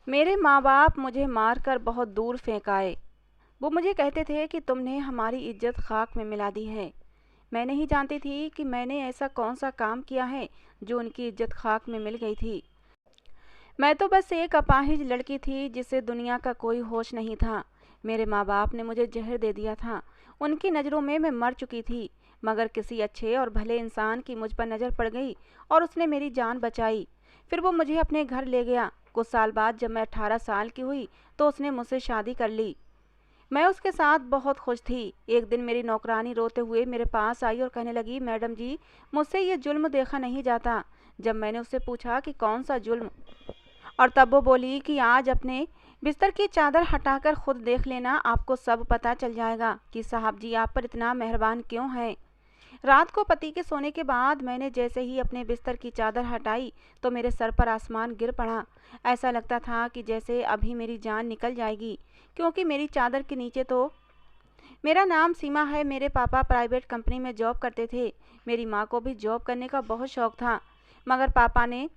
मेरे माँ बाप मुझे मारकर बहुत दूर फेंक आए। वो मुझे कहते थे कि तुमने हमारी इज्जत खाक में मिला दी है। मैं नहीं जानती थी कि मैंने ऐसा कौन सा काम किया है जो उनकी इज्जत खाक में मिल गई थी। मैं तो बस एक अपाहिज लड़की थी जिसे दुनिया का कोई होश नहीं था। मेरे माँ बाप ने मुझे जहर दे दिया था। उनकी नज़रों में मैं मर चुकी थी, मगर किसी अच्छे और भले इंसान की मुझ पर नज़र पड़ गई और उसने मेरी जान बचाई। फिर वो मुझे अपने घर ले गया। कुछ साल बाद जब मैं 18 साल की हुई तो उसने मुझसे शादी कर ली। मैं उसके साथ बहुत खुश थी। एक दिन मेरी नौकरानी रोते हुए मेरे पास आई और कहने लगी, मैडम जी, मुझसे ये जुल्म देखा नहीं जाता। जब मैंने उससे पूछा कि कौन सा जुल्म, और तब वो बोली कि आज अपने बिस्तर की चादर हटाकर खुद देख लेना, आपको सब पता चल जाएगा कि साहब जी आप पर इतना मेहरबान क्यों हैं। रात को पति के सोने के बाद मैंने जैसे ही अपने बिस्तर की चादर हटाई तो मेरे सर पर आसमान गिर पड़ा। ऐसा लगता था कि जैसे अभी मेरी जान निकल जाएगी, क्योंकि मेरी चादर के नीचे तो मेरा नाम सीमा है। मेरे पापा प्राइवेट कंपनी में जॉब करते थे। मेरी माँ को भी जॉब करने का बहुत शौक था, मगर पापा ने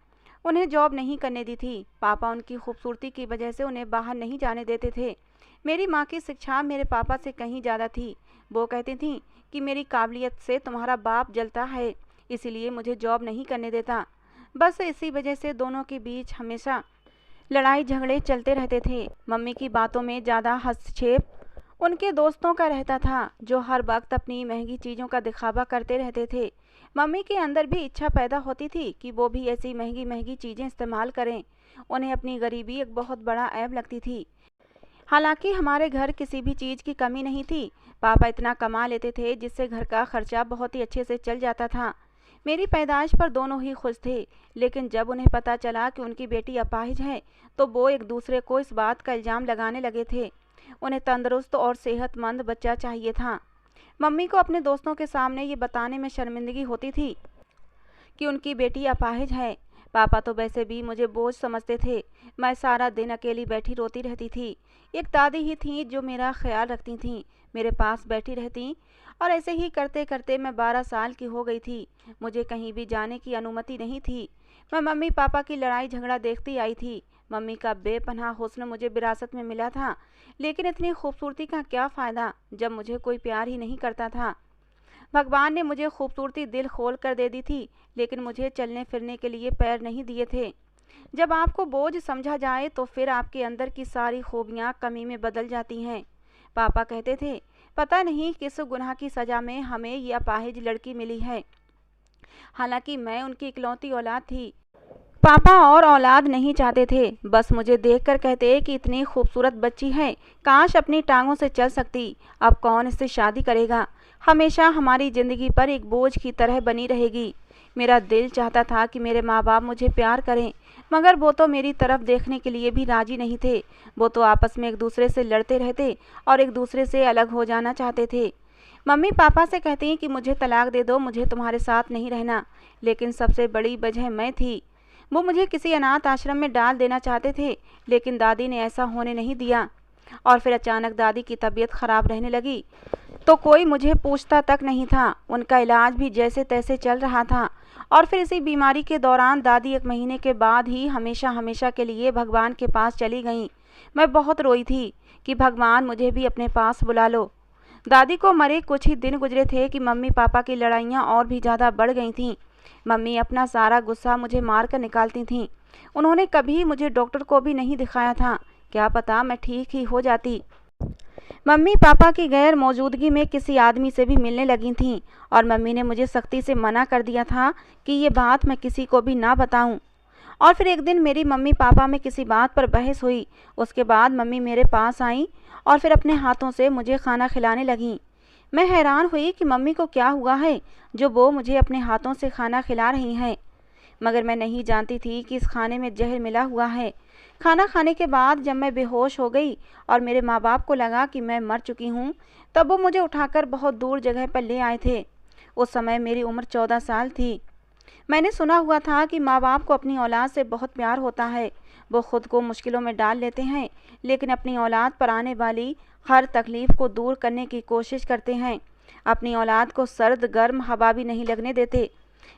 उन्हें जॉब नहीं करने दी थी। पापा उनकी खूबसूरती की वजह से उन्हें बाहर नहीं जाने देते थे। मेरी माँ की शिक्षा मेरे पापा से कहीं ज़्यादा थी। वो कहती थीं कि मेरी काबिलियत से तुम्हारा बाप जलता है, इसीलिए मुझे जॉब नहीं करने देता। बस इसी वजह से दोनों के बीच हमेशा लड़ाई झगड़े चलते रहते थे। मम्मी की बातों में ज़्यादा हस्तक्षेप उनके दोस्तों का रहता था, जो हर वक्त अपनी महंगी चीज़ों का दिखावा करते रहते थे। मम्मी के अंदर भी इच्छा पैदा होती थी कि वो भी ऐसी महंगी महंगी चीज़ें इस्तेमाल करें। उन्हें अपनी गरीबी एक बहुत बड़ा ऐब लगती थी। हालांकि हमारे घर किसी भी चीज़ की कमी नहीं थी। पापा इतना कमा लेते थे जिससे घर का खर्चा बहुत ही अच्छे से चल जाता था। मेरी पैदाइश पर दोनों ही खुश थे, लेकिन जब उन्हें पता चला कि उनकी बेटी अपाहिज है तो वो एक दूसरे को इस बात का इल्ज़ाम लगाने लगे थे। उन्हें तंदुरुस्त और सेहतमंद बच्चा चाहिए था। मम्मी को अपने दोस्तों के सामने ये बताने में शर्मिंदगी होती थी कि उनकी बेटी अपाहिज है। पापा तो वैसे भी मुझे बोझ समझते थे। मैं सारा दिन अकेली बैठी रोती रहती थी। एक दादी ही थी जो मेरा ख्याल रखती थीं, मेरे पास बैठी रहती, और ऐसे ही करते करते मैं 12 साल की हो गई थी। मुझे कहीं भी जाने की अनुमति नहीं थी। मैं मम्मी पापा की लड़ाई झगड़ा देखती आई थी। मम्मी का बेपनाह हुस्न मुझे विरासत में मिला था, लेकिन इतनी खूबसूरती का क्या फ़ायदा जब मुझे कोई प्यार ही नहीं करता था। भगवान ने मुझे खूबसूरती दिल खोल कर दे दी थी, लेकिन मुझे चलने फिरने के लिए पैर नहीं दिए थे। जब आपको बोझ समझा जाए तो फिर आपके अंदर की सारी खूबियाँ कमी में बदल जाती हैं। पापा कहते थे, पता नहीं किस गुनाह की सज़ा में हमें यह अपाहिज लड़की मिली है। हालांकि मैं उनकी इकलौती औलाद थी। पापा और औलाद नहीं चाहते थे, बस मुझे देखकर कहते कि इतनी खूबसूरत बच्ची है, काश अपनी टांगों से चल सकती। अब कौन इससे शादी करेगा, हमेशा हमारी ज़िंदगी पर एक बोझ की तरह बनी रहेगी। मेरा दिल चाहता था कि मेरे माँ बाप मुझे प्यार करें, मगर वो तो मेरी तरफ देखने के लिए भी राजी नहीं थे। वो तो आपस में एक दूसरे से लड़ते रहते और एक दूसरे से अलग हो जाना चाहते थे। मम्मी पापा से कहती कि मुझे तलाक दे दो, मुझे तुम्हारे साथ नहीं रहना, लेकिन सबसे बड़ी वजह मैं थी। वो मुझे किसी अनाथ आश्रम में डाल देना चाहते थे, लेकिन दादी ने ऐसा होने नहीं दिया। और फिर अचानक दादी की तबीयत खराब रहने लगी तो कोई मुझे पूछता तक नहीं था। उनका इलाज भी जैसे तैसे चल रहा था, और फिर इसी बीमारी के दौरान दादी 1 महीने के बाद ही हमेशा हमेशा के लिए भगवान के पास चली गईं। मैं बहुत रोई थी कि भगवान मुझे भी अपने पास बुला लो। दादी को मरे कुछ ही दिन गुजरे थे कि मम्मी पापा की लड़ाइयाँ और भी ज़्यादा बढ़ गई थीं। मम्मी अपना सारा गुस्सा मुझे मार कर निकालती थीं। उन्होंने कभी मुझे डॉक्टर को भी नहीं दिखाया था, क्या पता मैं ठीक ही हो जाती। मम्मी पापा की गैर मौजूदगी में किसी आदमी से भी मिलने लगी थीं, और मम्मी ने मुझे सख्ती से मना कर दिया था कि ये बात मैं किसी को भी ना बताऊं। और फिर एक दिन मेरी मम्मी पापा में किसी बात पर बहस हुई। उसके बाद मम्मी मेरे पास आईं और फिर अपने हाथों से मुझे खाना खिलाने लगीं। मैं हैरान हुई कि मम्मी को क्या हुआ है जो वो मुझे अपने हाथों से खाना खिला रही हैं, मगर मैं नहीं जानती थी कि इस खाने में जहर मिला हुआ है। खाना खाने के बाद जब मैं बेहोश हो गई और मेरे माँ बाप को लगा कि मैं मर चुकी हूँ, तब वो मुझे उठाकर बहुत दूर जगह पर ले आए थे। उस समय मेरी उम्र 14 साल थी। मैंने सुना हुआ था कि माँ बाप को अपनी औलाद से बहुत प्यार होता है। वो खुद को मुश्किलों में डाल लेते हैं, लेकिन अपनी औलाद पर आने वाली हर तकलीफ़ को दूर करने की कोशिश करते हैं। अपनी औलाद को सर्द गर्म हवा भी नहीं लगने देते।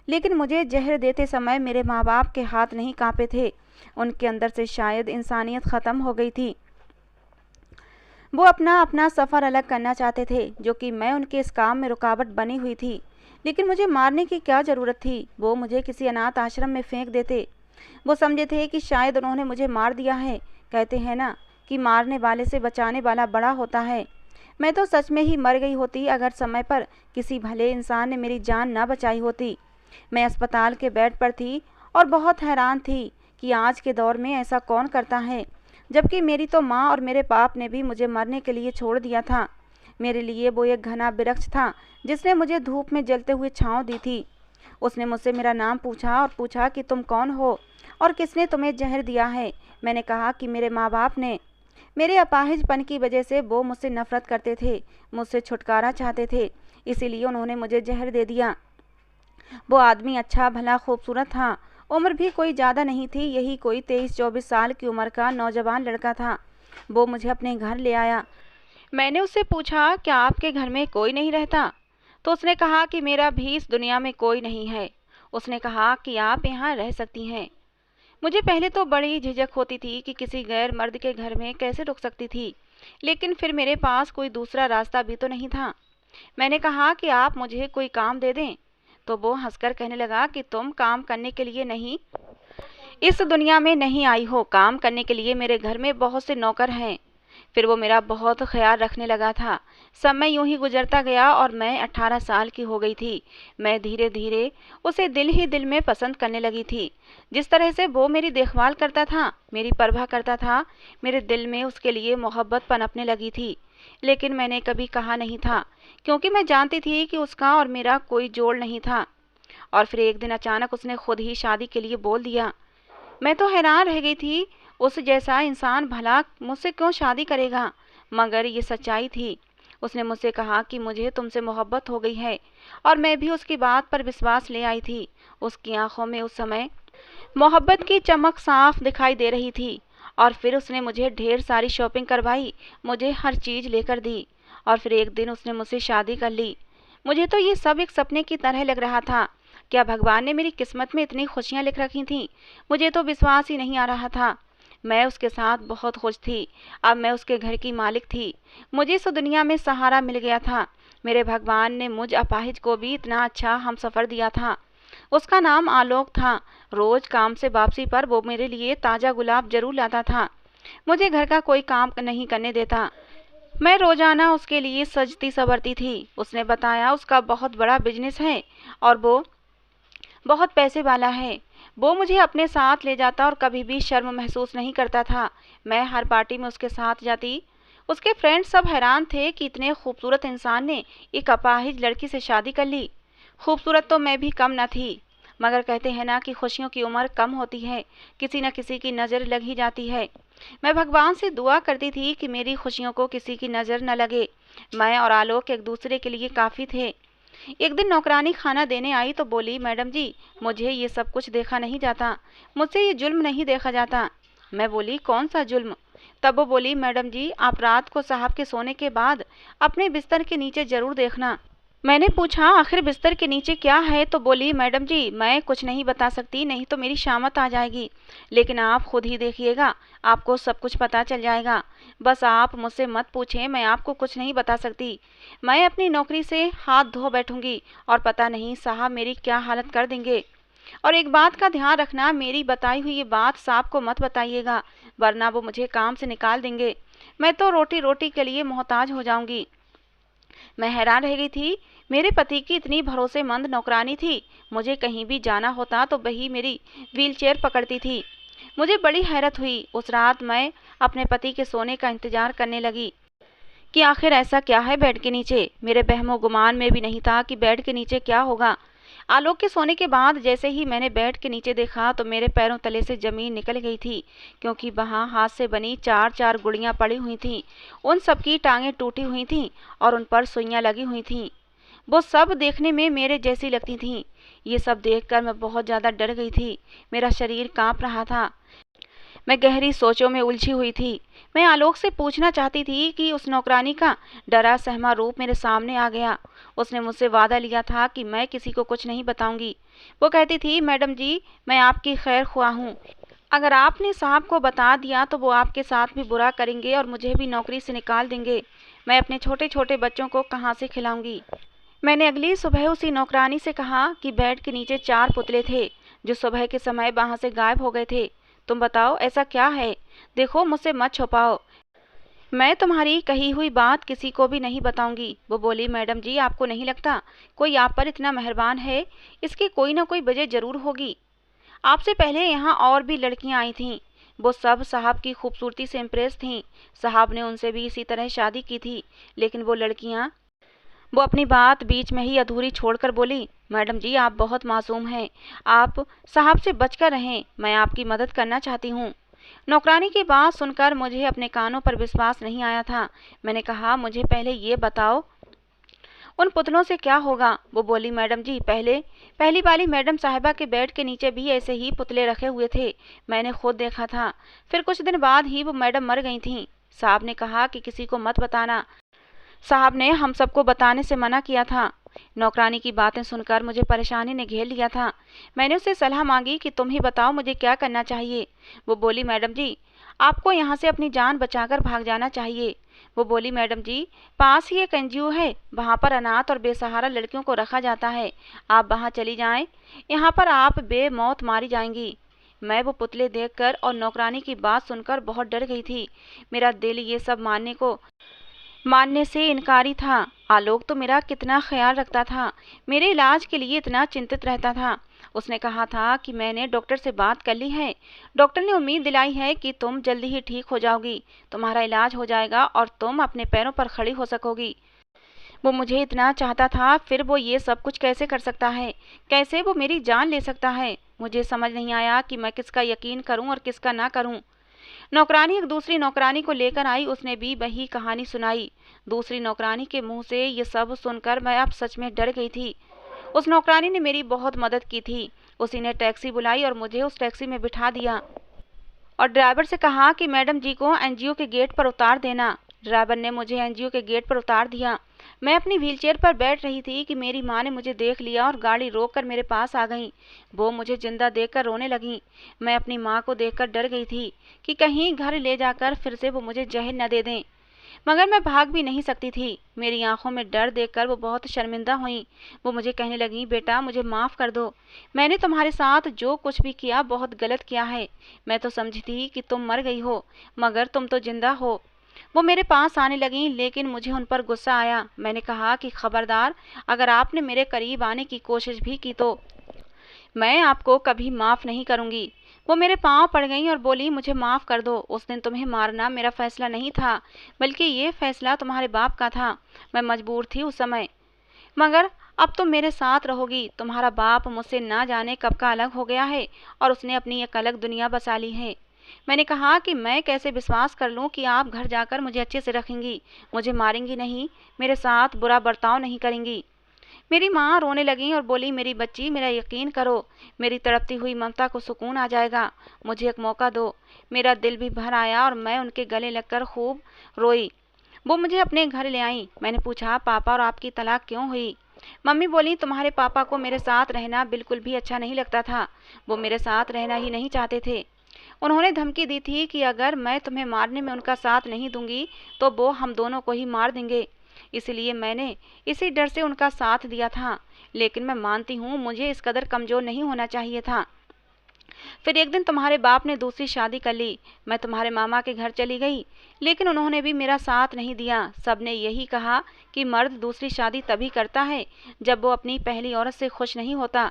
लेकिन मुझे जहर देते समय मेरे माँ बाप के हाथ नहीं काँपे थे। उनके अंदर से शायद इंसानियत ख़त्म हो गई थी। वो अपना अपना सफ़र अलग करना चाहते थे, जो कि मैं उनके इस काम में रुकावट बनी हुई थी। लेकिन मुझे मारने की क्या ज़रूरत थी? वो मुझे किसी अनाथ आश्रम में फेंक देते। वो समझे थे कि शायद उन्होंने मुझे मार दिया है। कहते हैं ना कि मारने वाले से बचाने वाला बड़ा होता है। मैं तो सच में ही मर गई होती अगर समय पर किसी भले इंसान ने मेरी जान न बचाई होती। मैं अस्पताल के बेड पर थी और बहुत हैरान थी कि आज के दौर में ऐसा कौन करता है, जबकि मेरी तो माँ और मेरे बाप ने भी मुझे मरने के लिए छोड़ दिया था। मेरे लिए वो एक घना वृक्ष था जिसने मुझे धूप में जलते हुए छाँव दी थी। उसने मुझसे मेरा नाम पूछा और पूछा कि तुम कौन हो और किसने तुम्हें जहर दिया है। मैंने कहा कि मेरे माँ बाप ने। मेरे अपाहिजपन की वजह से वो मुझसे नफरत करते थे, मुझसे छुटकारा चाहते थे, इसीलिए उन्होंने मुझे जहर दे दिया। वो आदमी अच्छा भला खूबसूरत था, उम्र भी कोई ज़्यादा नहीं थी, यही कोई 23-24 साल की उम्र का नौजवान लड़का था। वो मुझे अपने घर ले आया। मैंने उससे पूछा, क्या आपके घर में कोई नहीं रहता? तो उसने कहा कि मेरा भी इस दुनिया में कोई नहीं है। उसने कहा कि आप यहाँ रह सकती हैं। मुझे पहले तो बड़ी झिझक होती थी कि किसी गैर मर्द के घर में कैसे रुक सकती थी, लेकिन फिर मेरे पास कोई दूसरा रास्ता भी तो नहीं था। मैंने कहा कि आप मुझे कोई काम दे दें। तो वो हंसकर कहने लगा कि तुम काम करने के लिए नहीं, इस दुनिया में नहीं आई हो, काम करने के लिए मेरे घर में बहुत से नौकर हैं। फिर वो मेरा बहुत ख्याल रखने लगा था। समय यूं ही गुजरता गया और मैं 18 साल की हो गई थी। मैं धीरे धीरे उसे दिल ही दिल में पसंद करने लगी थी। जिस तरह से वो मेरी देखभाल करता था, मेरी परवाह करता था, मेरे दिल में उसके लिए मोहब्बत पनपने लगी थी। लेकिन मैंने कभी कहा नहीं था, क्योंकि मैं जानती थी कि उसका और मेरा कोई जोड़ नहीं था। और फिर एक दिन अचानक उसने खुद ही शादी के लिए बोल दिया। मैं तो हैरान रह गई थी, उस जैसा इंसान भला मुझसे क्यों शादी करेगा? मगर ये सच्चाई थी। उसने मुझसे कहा कि मुझे तुमसे मोहब्बत हो गई है, और मैं भी उसकी बात पर विश्वास ले आई थी। उसकी आंखों में उस समय मोहब्बत की चमक साफ दिखाई दे रही थी। और फिर उसने मुझे ढेर सारी शॉपिंग करवाई, मुझे हर चीज़ लेकर दी। और फिर एक दिन उसने मुझसे शादी कर ली। मुझे तो ये सब एक सपने की तरह लग रहा था। क्या भगवान ने मेरी किस्मत में इतनी खुशियाँ लिख रखी थीं? मुझे तो विश्वास ही नहीं आ रहा था। मैं उसके साथ बहुत खुश थी। अब मैं उसके घर की मालिक थी। मुझे इस दुनिया में सहारा मिल गया था। मेरे भगवान ने मुझ अपाहिज को भी इतना अच्छा हमसफ़र दिया था। उसका नाम आलोक था। रोज काम से वापसी पर वो मेरे लिए ताज़ा गुलाब जरूर लाता था। मुझे घर का कोई काम नहीं करने देता। मैं रोजाना उसके लिए सजती संवरती थी। उसने बताया उसका बहुत बड़ा बिजनेस है और वो बहुत पैसे वाला है। वो मुझे अपने साथ ले जाता और कभी भी शर्म महसूस नहीं करता था। मैं हर पार्टी में उसके साथ जाती। उसके फ्रेंड्स सब हैरान थे कि इतने खूबसूरत इंसान ने एक अपाहिज लड़की से शादी कर ली। खूबसूरत तो मैं भी कम न थी, मगर कहते हैं ना कि खुशियों की उम्र कम होती है, किसी न किसी की नज़र लग ही जाती है। मैं भगवान से दुआ करती थी कि मेरी खुशियों को किसी की नज़र न लगे। मैं और आलोक एक दूसरे के लिए काफ़ी थे। एक दिन नौकरानी खाना देने आई तो बोली, मैडम जी, मुझे ये सब कुछ देखा नहीं जाता, मुझसे ये जुल्म नहीं देखा जाता। मैं बोली, कौन सा जुल्म? तब वो बोली, मैडम जी, आप रात को साहब के सोने के बाद अपने बिस्तर के नीचे ज़रूर देखना। मैंने पूछा, आखिर बिस्तर के नीचे क्या है? तो बोली, मैडम जी, मैं कुछ नहीं बता सकती, नहीं तो मेरी शामत आ जाएगी, लेकिन आप खुद ही देखिएगा, आपको सब कुछ पता चल जाएगा। बस आप मुझसे मत पूछें, मैं आपको कुछ नहीं बता सकती। मैं अपनी नौकरी से हाथ धो बैठूंगी और पता नहीं साहब मेरी क्या हालत कर देंगे। और एक बात का ध्यान रखना, मेरी बताई हुई ये बात साहब को मत बताइएगा, वरना वो मुझे काम से निकाल देंगे। मैं तो रोटी रोटी के लिए मोहताज हो जाऊंगी। मैं हैरान रह गई थी। मेरे पति की इतनी भरोसेमंद नौकरानी थी। मुझे कहीं भी जाना होता तो वही मेरी व्हीलचेयर पकड़ती थी। मुझे बड़ी हैरत हुई। उस रात मैं अपने पति के सोने का इंतजार करने लगी कि आखिर ऐसा क्या है बेड के नीचे। मेरे बहमो गुमान में भी नहीं था कि बेड के नीचे क्या होगा। आलोक के सोने के बाद जैसे ही मैंने बेड के नीचे देखा तो मेरे पैरों तले से जमीन निकल गई थी, क्योंकि वहाँ हाथ से बनी 4-4 गुड़ियाँ पड़ी हुई थीं। उन सबकी टांगें टूटी हुई थीं और उन पर सुइयाँ लगी हुई थीं। वो सब देखने में मेरे जैसी लगती थीं। ये सब देखकर मैं बहुत ज़्यादा डर गई थी। मेरा शरीर कांप रहा था। मैं गहरी सोचों में उलझी हुई थी। मैं आलोक से पूछना चाहती थी कि उस नौकरानी का डरा सहमा रूप मेरे सामने आ गया। उसने मुझसे वादा लिया था कि मैं किसी को कुछ नहीं बताऊंगी। वो कहती थी, मैडम जी, मैं आपकी खैर ख्वाह हूँ, अगर आपने साहब को बता दिया तो वो आपके साथ भी बुरा करेंगे और मुझे भी नौकरी से निकाल देंगे। मैं अपने छोटे छोटे बच्चों को कहाँ से खिलाऊंगी। मैंने अगली सुबह उसी नौकरानी से कहा कि बेड के नीचे 4 पुतले थे जो सुबह के समय वहां से गायब हो गए थे। तुम बताओ ऐसा क्या है? देखो मुझसे मत छुपाओ। मैं तुम्हारी कही हुई बात किसी को भी नहीं बताऊंगी। वो बोली, मैडम जी आपको नहीं लगता कोई आप पर इतना मेहरबान है? इसकी कोई ना कोई वजह जरूर होगी। आपसे पहले यहाँ और भी लड़कियां आई थीं। वो सब साहब की खूबसूरती से इम्प्रेस थीं। साहब ने उनसे भी इसी तरह शादी की थी। लेकिन वो अपनी बात बीच में ही अधूरी छोड़कर बोली, मैडम जी आप बहुत मासूम हैं। आप साहब से बचकर रहें। मैं आपकी मदद करना चाहती हूँ। नौकरानी की बात सुनकर मुझे अपने कानों पर विश्वास नहीं आया था। मैंने कहा, मुझे पहले ये बताओ उन पुतलों से क्या होगा? वो बोली, मैडम जी पहली वाली मैडम साहिबा के बेड के नीचे भी ऐसे ही पुतले रखे हुए थे। मैंने खुद देखा था। फिर कुछ दिन बाद ही वो मैडम मर गई थीं। साहब ने कहा कि किसी को मत बताना। साहब ने हम सबको बताने से मना किया था। नौकरानी की बातें सुनकर मुझे परेशानी ने घेर लिया था। मैंने उससे सलाह मांगी कि तुम ही बताओ मुझे क्या करना चाहिए। वो बोली, मैडम जी आपको यहाँ से अपनी जान बचाकर भाग जाना चाहिए। वो बोली, मैडम जी पास ही एक एनजीओ है, वहाँ पर अनाथ और बेसहारा लड़कियों को रखा जाता है। आप वहाँ चली जाएं। यहाँ पर आप बेमौत मारी जाएंगी। मैं वो पुतले देखकर और नौकरानी की बात सुनकर बहुत डर गई थी। मेरा दिल ये सब मानने से इनकारी था। आलोक तो मेरा कितना ख्याल रखता था, मेरे इलाज के लिए इतना चिंतित रहता था। उसने कहा था कि मैंने डॉक्टर से बात कर ली है। डॉक्टर ने उम्मीद दिलाई है कि तुम जल्दी ही ठीक हो जाओगी, तुम्हारा इलाज हो जाएगा और तुम अपने पैरों पर खड़ी हो सकोगी। वो मुझे इतना चाहता था, फिर वो ये सब कुछ कैसे कर सकता है? कैसे वो मेरी जान ले सकता है? मुझे समझ नहीं आया कि मैं किसका यकीन करूं और किसका ना करूं। नौकरानी एक दूसरी नौकरानी को लेकर आई। उसने भी वही कहानी सुनाई। दूसरी नौकरानी के मुंह से ये सब सुनकर मैं अब सच में डर गई थी। उस नौकरानी ने मेरी बहुत मदद की थी। उसी ने टैक्सी बुलाई और मुझे उस टैक्सी में बिठा दिया और ड्राइवर से कहा कि मैडम जी को एनजीओ के गेट पर उतार देना। ड्राइवर ने मुझे एनजीओ के गेट पर उतार दिया। मैं अपनी व्हीलचेयर पर बैठ रही थी कि मेरी माँ ने मुझे देख लिया और गाड़ी रोककर मेरे पास आ गई। वो मुझे जिंदा देखकर रोने लगी। मैं अपनी माँ को देखकर डर गई थी कि कहीं घर ले जाकर फिर से वो मुझे जहर न दे दें। मगर मैं भाग भी नहीं सकती थी। मेरी आंखों में डर देखकर वो बहुत शर्मिंदा हुई। वो मुझे कहने लगी, बेटा मुझे माफ़ कर दो। मैंने तुम्हारे साथ जो कुछ भी किया बहुत गलत किया है। मैं तो समझी थी कि तुम मर गई हो, मगर तुम तो जिंदा हो। वो मेरे पास आने लगी, लेकिन मुझे उन पर गुस्सा आया। मैंने कहा कि खबरदार, अगर आपने मेरे करीब आने की कोशिश भी की तो मैं आपको कभी माफ़ नहीं करूंगी। वो मेरे पाँव पड़ गई और बोली, मुझे माफ़ कर दो। उस दिन तुम्हें मारना मेरा फैसला नहीं था, बल्कि ये फैसला तुम्हारे बाप का था। मैं मजबूर थी उस समय। मगर अब तुम मेरे साथ रहोगी। तुम्हारा बाप मुझसे ना जाने कब का अलग हो गया है और उसने अपनी एक अलग दुनिया बसा ली है। मैंने कहा कि मैं कैसे विश्वास कर लूं कि आप घर जाकर मुझे अच्छे से रखेंगी, मुझे मारेंगी नहीं, मेरे साथ बुरा बर्ताव नहीं करेंगी। मेरी माँ रोने लगी और बोली, मेरी बच्ची मेरा यकीन करो, मेरी तड़पती हुई ममता को सुकून आ जाएगा। मुझे एक मौका दो। मेरा दिल भी भर आया और मैं उनके गले लगकर खूब रोई। वो मुझे अपने घर ले आई। मैंने पूछा, पापा और आपकी तलाक क्यों हुई? मम्मी बोली, तुम्हारे पापा को मेरे साथ रहना बिल्कुल भी अच्छा नहीं लगता था। वो मेरे साथ रहना ही नहीं चाहते थे। उन्होंने धमकी दी थी कि अगर मैं तुम्हें मारने में उनका साथ नहीं दूंगी तो वो हम दोनों को ही मार देंगे। इसलिए मैंने इसी डर से उनका साथ दिया था। लेकिन मैं मानती हूँ मुझे इस कदर कमज़ोर नहीं होना चाहिए था। फिर एक दिन तुम्हारे बाप ने दूसरी शादी कर ली। मैं तुम्हारे मामा के घर चली गई, लेकिन उन्होंने भी मेरा साथ नहीं दिया। सबने यही कहा कि मर्द दूसरी शादी तभी करता है जब वो अपनी पहली औरत से खुश नहीं होता।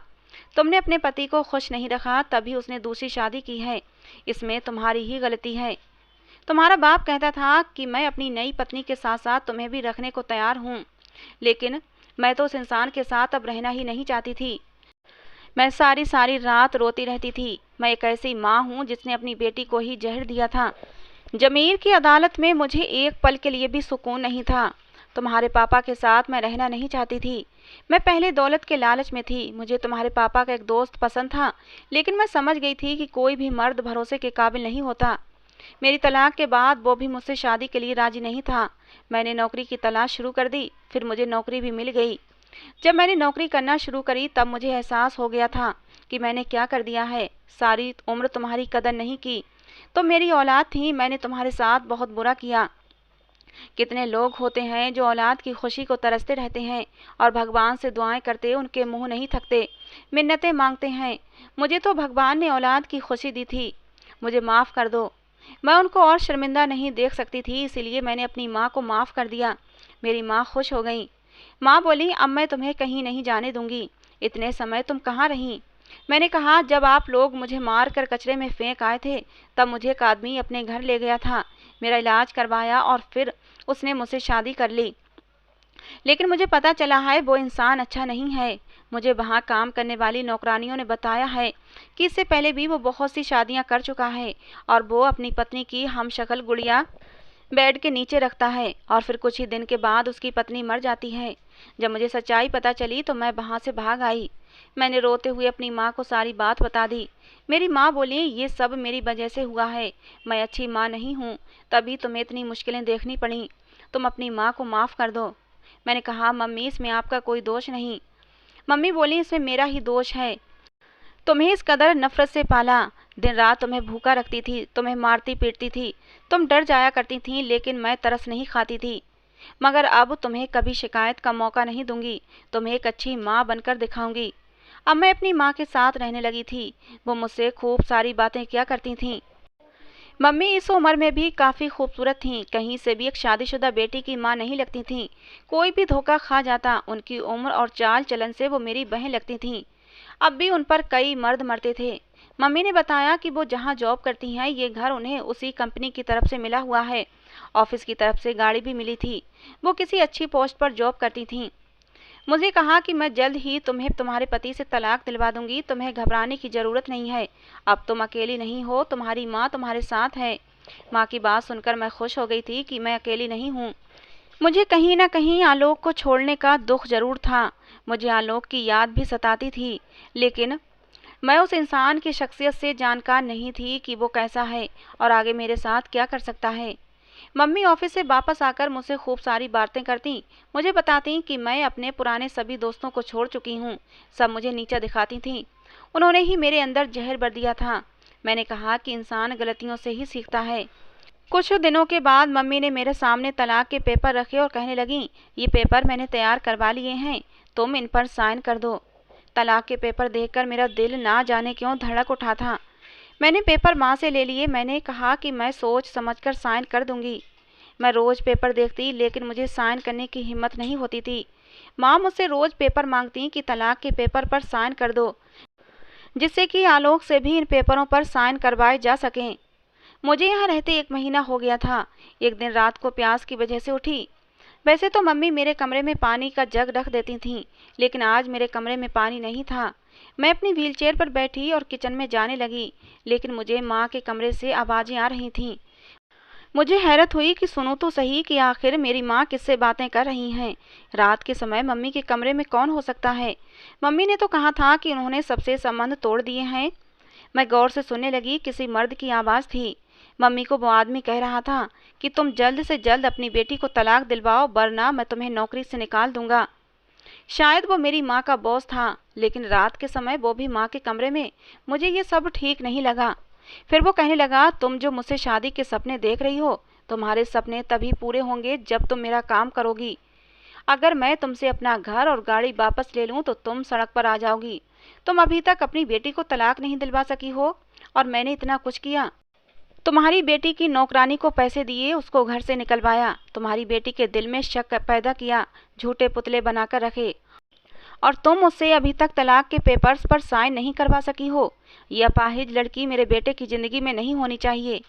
तुमने अपने पति को खुश नहीं रखा, तभी उसने दूसरी शादी की है। इसमें तुम्हारी ही गलती है। तुम्हारा बाप कहता था कि मैं अपनी नई पत्नी के साथ साथ तुम्हें भी रखने को तैयार हूँ, लेकिन मैं तो उस इंसान के साथ अब रहना ही नहीं चाहती थी। मैं सारी सारी रात रोती रहती थी। मैं एक ऐसी माँ हूँ जिसने अपनी बेटी को ही जहर दिया था। जमीर की अदालत में मुझे एक पल के लिए भी सुकून नहीं था। तुम्हारे पापा के साथ मैं रहना नहीं चाहती थी। मैं पहले दौलत के लालच में थी। मुझे तुम्हारे पापा का एक दोस्त पसंद था, लेकिन मैं समझ गई थी कि कोई भी मर्द भरोसे के काबिल नहीं होता। मेरी तलाक के बाद वो भी मुझसे शादी के लिए राजी नहीं था। मैंने नौकरी की तलाश शुरू कर दी। फिर मुझे नौकरी भी मिल गई। जब मैंने नौकरी करना शुरू करी तब मुझे एहसास हो गया था कि मैंने क्या कर दिया है। सारी उम्र तुम्हारी कदर नहीं की। तुम मेरी औलाद थी, मैंने तुम्हारे साथ बहुत बुरा किया। कितने लोग होते हैं जो औलाद की खुशी को तरसते रहते हैं और भगवान से दुआएं करते उनके मुंह नहीं थकते, मिन्नतें मांगते हैं। मुझे तो भगवान ने औलाद की खुशी दी थी, मुझे माफ़ कर दो। मैं उनको और शर्मिंदा नहीं देख सकती थी, इसीलिए मैंने अपनी माँ को माफ़ कर दिया। मेरी माँ खुश हो गई। माँ बोली, अब मैं तुम्हें कहीं नहीं जाने दूंगी। इतने समय तुम कहाँ रहीं? मैंने कहा, जब आप लोग मुझे मार कर कचरे में फेंक आए थे, तब मुझे एक आदमी अपने घर ले गया था, मेरा इलाज करवाया और फिर उसने मुझसे शादी कर ली। लेकिन मुझे पता चला है वो इंसान अच्छा नहीं है। मुझे वहाँ काम करने वाली नौकरानियों ने बताया है कि इससे पहले भी वो बहुत सी शादियाँ कर चुका है और वो अपनी पत्नी की हमशक्ल गुड़िया बेड के नीचे रखता है और फिर कुछ ही दिन के बाद उसकी पत्नी मर जाती है। जब मुझे सच्चाई पता चली तो मैं वहाँ से भाग आई। मैंने रोते हुए अपनी माँ को सारी बात बता दी। मेरी माँ बोली, ये सब मेरी वजह से हुआ है, मैं अच्छी माँ नहीं हूँ, तभी तुम्हें इतनी मुश्किलें देखनी पड़ी। तुम अपनी माँ को माफ़ कर दो। मैंने कहा, मम्मी इसमें आपका कोई दोष नहीं। मम्मी बोली, इसमें मेरा ही दोष है। तुम्हें इस कदर नफरत से पाला, दिन रात तुम्हें भूखा रखती थी, तुम्हें मारती पीटती थी, तुम डर जाया करती थी, लेकिन मैं तरस नहीं खाती थी। मगर अब तुम्हें कभी शिकायत का मौका नहीं दूंगी, तुम्हें एक अच्छी माँ बनकर दिखाऊंगी। अब मैं अपनी माँ के साथ रहने लगी थी। वो मुझसे खूब सारी बातें किया करती थीं। मम्मी इस उम्र में भी काफ़ी खूबसूरत थीं, कहीं से भी एक शादीशुदा बेटी की माँ नहीं लगती थीं। कोई भी धोखा खा जाता, उनकी उम्र और चाल चलन से वो मेरी बहन लगती थीं। अब भी उन पर कई मर्द मरते थे। मम्मी ने बताया कि वो जहाँ जॉब करती हैं, ये घर उन्हें उसी कंपनी की तरफ से मिला हुआ है। ऑफिस की तरफ से गाड़ी भी मिली थी। वो किसी अच्छी पोस्ट पर जॉब करती थीं। मुझे कहा कि मैं जल्द ही तुम्हें तुम्हारे पति से तलाक दिलवा दूंगी, तुम्हें घबराने की ज़रूरत नहीं है। अब तुम अकेली नहीं हो, तुम्हारी माँ तुम्हारे साथ है। माँ की बात सुनकर मैं खुश हो गई थी कि मैं अकेली नहीं हूँ। मुझे कहीं ना कहीं आलोक को छोड़ने का दुख जरूर था। मुझे आलोक की याद भी सताती थी, लेकिन मैं उस इंसान की शख्सियत से जानकार नहीं थी कि वो कैसा है और आगे मेरे साथ क्या कर सकता है। मम्मी ऑफिस से वापस आकर मुझसे खूब सारी बातें करती, मुझे बताती कि मैं अपने पुराने सभी दोस्तों को छोड़ चुकी हूँ। सब मुझे नीचा दिखाती थीं। उन्होंने ही मेरे अंदर जहर भर दिया था। मैंने कहा कि इंसान गलतियों से ही सीखता है। कुछ दिनों के बाद मम्मी ने मेरे सामने तलाक के पेपर रखे और कहने लगी, ये पेपर मैंने तैयार करवा लिए हैं, तुम इन पर साइन कर दो। तलाक के पेपर देखकर मेरा दिल ना जाने क्यों धड़क उठा था। मैंने पेपर माँ से ले लिए। मैंने कहा कि मैं सोच समझकर साइन कर दूंगी। मैं रोज़ पेपर देखती, लेकिन मुझे साइन करने की हिम्मत नहीं होती थी। माँ मुझसे रोज़ पेपर मांगती कि तलाक के पेपर पर साइन कर दो, जिससे कि आलोक से भी इन पेपरों पर साइन करवाए जा सकें। मुझे यहाँ रहते 1 महीना हो गया था। एक दिन रात को प्यास की वजह से उठी। वैसे तो मम्मी मेरे कमरे में पानी का जग रख देती थीं, लेकिन आज मेरे कमरे में पानी नहीं था। मैं अपनी व्हीलचेयर पर बैठी और किचन में जाने लगी, लेकिन मुझे माँ के कमरे से आवाज़ें आ रही थीं। मुझे हैरत हुई कि सुनूं तो सही कि आखिर मेरी माँ किससे बातें कर रही हैं। रात के समय मम्मी के कमरे में कौन हो सकता है? मम्मी ने तो कहा था कि उन्होंने सबसे संबंध तोड़ दिए हैं। मैं गौर से सुनने लगी, किसी मर्द की आवाज़ थी। मम्मी को वो आदमी कह रहा था कि तुम जल्द से जल्द अपनी बेटी को तलाक दिलवाओ, वरना मैं तुम्हें नौकरी से निकाल दूंगा। शायद वो मेरी माँ का बॉस था, लेकिन रात के समय वो भी माँ के कमरे में। मुझे ये सब ठीक नहीं लगा। फिर वो कहने लगा, तुम जो मुझसे शादी के सपने देख रही हो, तुम्हारे सपने तभी पूरे होंगे जब तुम मेरा काम करोगी। अगर मैं तुमसे अपना घर और गाड़ी वापस ले लूँ तो तुम सड़क पर आ जाओगी। तुम अभी तक अपनी बेटी को तलाक नहीं दिलवा सकी हो, और मैंने इतना कुछ किया। तुम्हारी बेटी की नौकरानी को पैसे दिए, उसको घर से निकलवाया, तुम्हारी बेटी के दिल में शक पैदा किया, झूठे पुतले बनाकर रखे, और तुम उससे अभी तक तलाक के पेपर्स पर साइन नहीं करवा सकी हो। ये अपाहिज लड़की मेरे बेटे की ज़िंदगी में नहीं होनी चाहिए।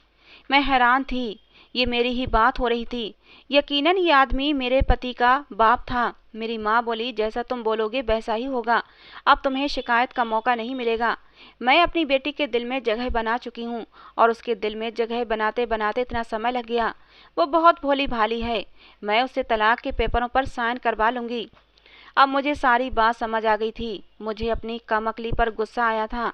मैं हैरान थी। ये मेरी ही बात हो रही थी। यकीनन ये आदमी मेरे पति का बाप था। मेरी माँ बोली, जैसा तुम बोलोगे वैसा ही होगा। अब तुम्हें शिकायत का मौका नहीं मिलेगा। मैं अपनी बेटी के दिल में जगह बना चुकी हूँ, और उसके दिल में जगह बनाते बनाते इतना समय लग गया। वो बहुत भोली भाली है। मैं उससे तलाक के पेपरों पर साइन करवा लूँगी। अब मुझे सारी बात समझ आ गई थी। मुझे अपनी कमअक्ली पर गुस्सा आया था।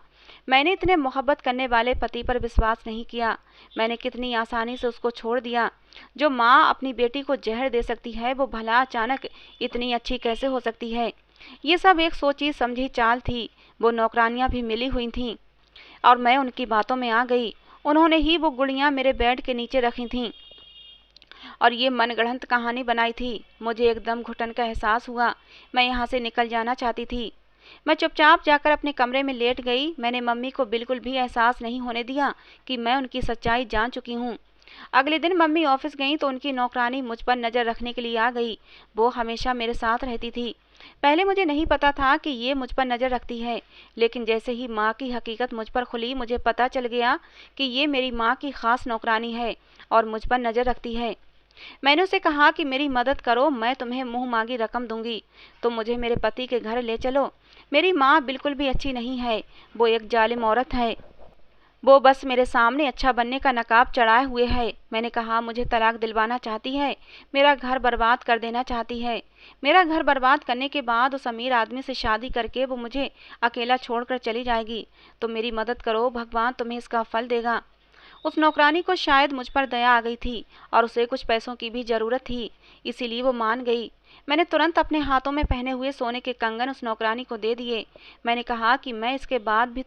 मैंने इतने मोहब्बत करने वाले पति पर विश्वास नहीं किया। मैंने कितनी आसानी से उसको छोड़ दिया। जो माँ अपनी बेटी को जहर दे सकती है, वो भला अचानक इतनी अच्छी कैसे हो सकती है? ये सब एक सोची समझी चाल थी। वो नौकरानियां भी मिली हुई थीं और मैं उनकी बातों में आ गई। उन्होंने ही वो गुड़ियां मेरे बेड के नीचे रखी थीं और ये मनगढ़ंत कहानी बनाई थी। मुझे एकदम घुटन का एहसास हुआ। मैं यहाँ से निकल जाना चाहती थी। मैं चुपचाप जाकर अपने कमरे में लेट गई। मैंने मम्मी को बिल्कुल भी एहसास नहीं होने दिया कि मैं उनकी सच्चाई जान चुकी हूँ। अगले दिन मम्मी ऑफिस गईं तो उनकी नौकरानी मुझ पर नज़र रखने के लिए आ गई। वो हमेशा मेरे साथ रहती थी। पहले मुझे नहीं पता था कि ये मुझ पर नज़र रखती है, लेकिन जैसे ही माँ की हकीकत मुझ पर खुली, मुझे पता चल गया कि ये मेरी माँ की ख़ास नौकरानी है और मुझ पर नज़र रखती है। मैंने उसे कहा कि मेरी मदद करो, मैं तुम्हें मुँह मांगी रकम दूंगी, तुम मुझे मेरे पति के घर ले चलो। मेरी माँ बिल्कुल भी अच्छी नहीं है, वो एक जालिम औरत है। वो बस मेरे सामने अच्छा बनने का नकाब चढ़ाए हुए है। मैंने कहा मुझे तलाक दिलवाना चाहती है, मेरा घर बर्बाद कर देना चाहती है। मेरा घर बर्बाद करने के बाद उस अमीर आदमी से शादी करके वो मुझे अकेला छोड़कर चली जाएगी। तो मेरी मदद करो, भगवान तुम्हें इसका फल देगा। उस नौकरानी को शायद मुझ पर दया आ गई थी और उसे कुछ पैसों की भी ज़रूरत थी, इसीलिए वो मान गई। मैंने तुरंत अपने हाथों में पहने हुए सोने के कंगन उस नौकरानी को दे दिए। मैंने कहा कि मैं इसके बाद भी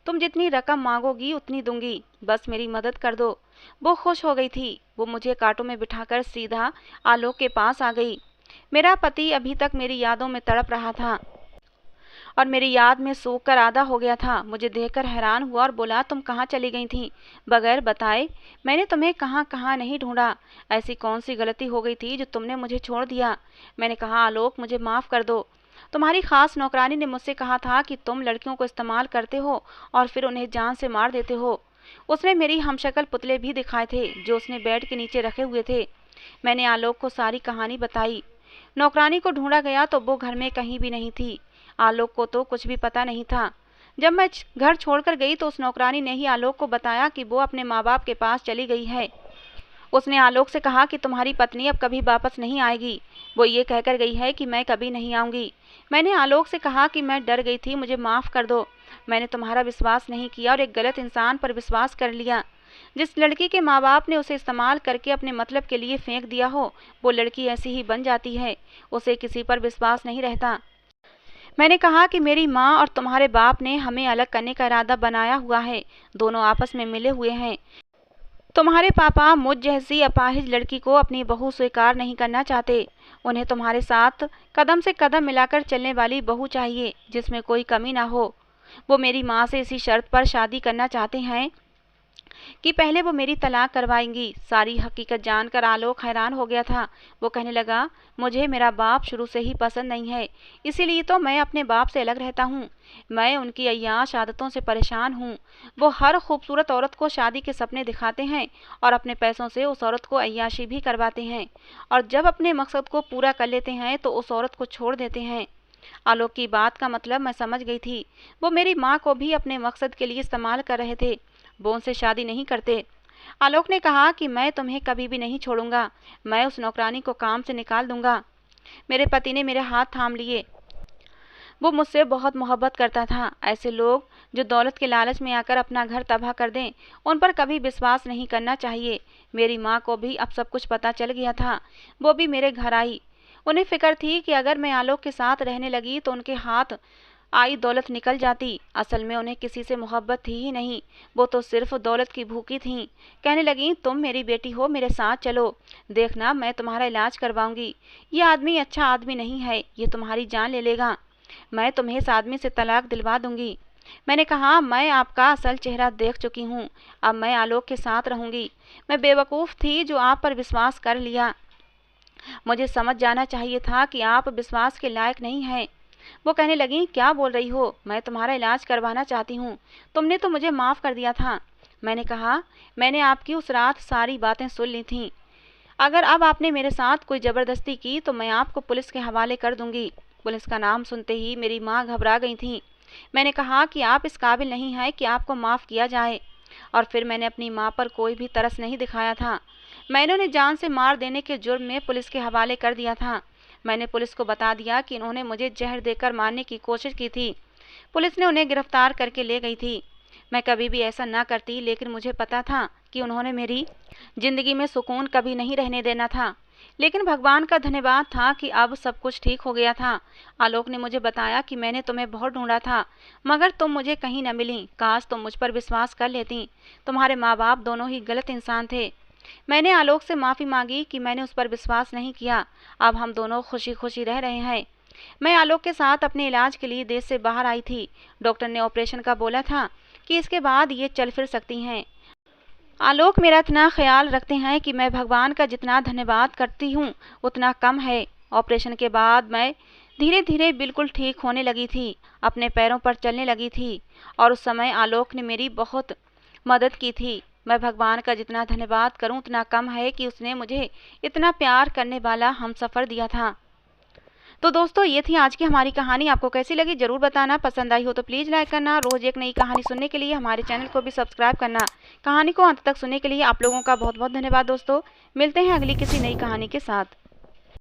तुम जितनी रकम मांगोगी उतनी दूंगी, बस मेरी मदद कर दो। वो खुश हो गई थी। वो मुझे कांटों में बिठाकर सीधा आलोक के पास आ गई। मेरा पति अभी तक मेरी यादों में तड़प रहा था और मेरी याद में सूख कर आधा हो गया था। मुझे देखकर हैरान हुआ और बोला, तुम कहाँ चली गई थी बगैर बताए? मैंने तुम्हें कहाँ कहाँ नहीं ढूंढा। ऐसी कौन सी गलती हो गई थी जो तुमने मुझे छोड़ दिया? मैंने कहा, आलोक मुझे माफ़ कर दो। तुम्हारी खास नौकरानी ने मुझसे कहा था कि तुम लड़कियों को इस्तेमाल करते हो और फिर उन्हें जान से मार देते हो। उसने मेरी हमशक्ल पुतले भी दिखाए थे जो उसने बेड के नीचे रखे हुए थे। मैंने आलोक को सारी कहानी बताई। नौकरानी को ढूंढा गया तो वो घर में कहीं भी नहीं थी। आलोक को तो कुछ भी पता नहीं था। जब मैं घर छोड़कर गई तो उस नौकरानी ने ही आलोक को बताया कि वो अपने माँ बाप के पास चली गई है। उसने आलोक से कहा कि तुम्हारी पत्नी अब कभी वापस नहीं आएगी। वो ये कहकर गई है कि मैं कभी नहीं आऊँगी। मैंने आलोक से कहा कि मैं डर गई थी, मुझे माफ़ कर दो। मैंने तुम्हारा विश्वास नहीं किया और एक गलत इंसान पर विश्वास कर लिया। जिस लड़की के माँ बाप ने उसे इस्तेमाल करके अपने मतलब के लिए फेंक दिया हो, वो लड़की ऐसी ही बन जाती है। उसे किसी पर विश्वास नहीं रहता। मैंने कहा कि मेरी माँ और तुम्हारे बाप ने हमें अलग करने का इरादा बनाया हुआ है। दोनों आपस में मिले हुए हैं। तुम्हारे पापा मुझ जैसी अपाहिज लड़की को अपनी बहू स्वीकार नहीं करना चाहते। उन्हें तुम्हारे साथ कदम से कदम मिलाकर चलने वाली बहू चाहिए, जिसमें कोई कमी ना हो। वो मेरी माँ से इसी शर्त पर शादी करना चाहते हैं कि पहले वो मेरी तलाक करवाएंगी। सारी हकीकत जानकर आलोक हैरान हो गया था। वो कहने लगा, मुझे मेरा बाप शुरू से ही पसंद नहीं है, इसीलिए तो मैं अपने बाप से अलग रहता हूँ। मैं उनकी अय्याश आदतों से परेशान हूँ। वो हर खूबसूरत औरत को शादी के सपने दिखाते हैं और अपने पैसों से उस औरत को अय्याशी भी करवाते हैं, और जब अपने मकसद को पूरा कर लेते हैं तो उस औरत को छोड़ देते हैं। आलोक की बात का मतलब मैं समझ गई थी। वो मेरी माँ को भी अपने मकसद के लिए इस्तेमाल कर रहे थे। वो उनसे शादी नहीं करते। आलोक ने कहा कि मैं तुम्हें कभी भी नहीं छोड़ूंगा, मैं उस नौकरानी को काम से निकाल दूंगा। मेरे पति ने मेरे हाथ थाम लिए। वो मुझसे बहुत मोहब्बत करता था। ऐसे लोग जो दौलत के लालच में आकर अपना घर तबाह कर दें, उन पर कभी विश्वास नहीं करना चाहिए। मेरी माँ को भी अब सब कुछ पता चल गया था। वो भी मेरे घर आई। उन्हें फिक्र थी कि अगर मैं आलोक के साथ रहने लगी तो उनके हाथ आई दौलत निकल जाती। असल में उन्हें किसी से मोहब्बत थी ही नहीं, वो तो सिर्फ दौलत की भूखी थीं। कहने लगी, तुम मेरी बेटी हो, मेरे साथ चलो, देखना मैं तुम्हारा इलाज करवाऊंगी। ये आदमी अच्छा आदमी नहीं है, ये तुम्हारी जान ले लेगा। मैं तुम्हें इस आदमी से तलाक दिलवा दूंगी। मैंने कहा, मैं आपका असल चेहरा देख चुकी हूँ, अब मैं आलोक के साथ रहूंगी। मैं बेवकूफ़ थी जो आप पर विश्वास कर लिया। मुझे समझ जाना चाहिए था कि आप विश्वास के लायक नहीं हैं। वो कहने लगी, क्या बोल रही हो? मैं तुम्हारा इलाज करवाना चाहती हूँ, तुमने तो मुझे माफ़ कर दिया था। मैंने कहा, मैंने आपकी उस रात सारी बातें सुन ली थीं। अगर अब आपने मेरे साथ कोई ज़बरदस्ती की तो मैं आपको पुलिस के हवाले कर दूंगी। पुलिस का नाम सुनते ही मेरी माँ घबरा गई थी। मैंने कहा कि आप इस काबिल नहीं हैं कि आपको माफ़ किया जाए, और फिर मैंने अपनी माँ पर कोई भी तरस नहीं दिखाया था। मैंने उन्हें जान से मार देने के जुर्म में पुलिस के हवाले कर दिया था। मैंने पुलिस को बता दिया कि इन्होंने मुझे जहर देकर मारने की कोशिश की थी। पुलिस ने उन्हें गिरफ्तार करके ले गई थी। मैं कभी भी ऐसा ना करती, लेकिन मुझे पता था कि उन्होंने मेरी ज़िंदगी में सुकून कभी नहीं रहने देना था। लेकिन भगवान का धन्यवाद था कि अब सब कुछ ठीक हो गया था। आलोक ने मुझे बताया कि मैंने तुम्हें बहुत ढूंढा था, मगर तुम मुझे कहीं न मिली। काश तुम मुझ पर विश्वास कर लेती। तुम्हारे माँ बाप दोनों ही गलत इंसान थे। मैंने आलोक से माफ़ी मांगी कि मैंने उस पर विश्वास नहीं किया। अब हम दोनों खुशी खुशी रह रहे हैं। मैं आलोक के साथ अपने इलाज के लिए देश से बाहर आई थी। डॉक्टर ने ऑपरेशन का बोला था कि इसके बाद ये चल फिर सकती हैं। आलोक मेरा इतना ख्याल रखते हैं कि मैं भगवान का जितना धन्यवाद करती हूँ उतना कम है। ऑपरेशन के बाद मैं धीरे धीरे बिल्कुल ठीक होने लगी थी, अपने पैरों पर चलने लगी थी, और उस समय आलोक ने मेरी बहुत मदद की थी। मैं भगवान का जितना धन्यवाद करूं उतना कम है कि उसने मुझे इतना प्यार करने वाला हमसफ़र दिया था। तो दोस्तों, ये थी आज की हमारी कहानी। आपको कैसी लगी ज़रूर बताना। पसंद आई हो तो प्लीज़ लाइक करना। रोज़ एक नई कहानी सुनने के लिए हमारे चैनल को भी सब्सक्राइब करना। कहानी को अंत तक सुनने के लिए आप लोगों का बहुत बहुत धन्यवाद दोस्तों। मिलते हैं अगली किसी नई कहानी के साथ।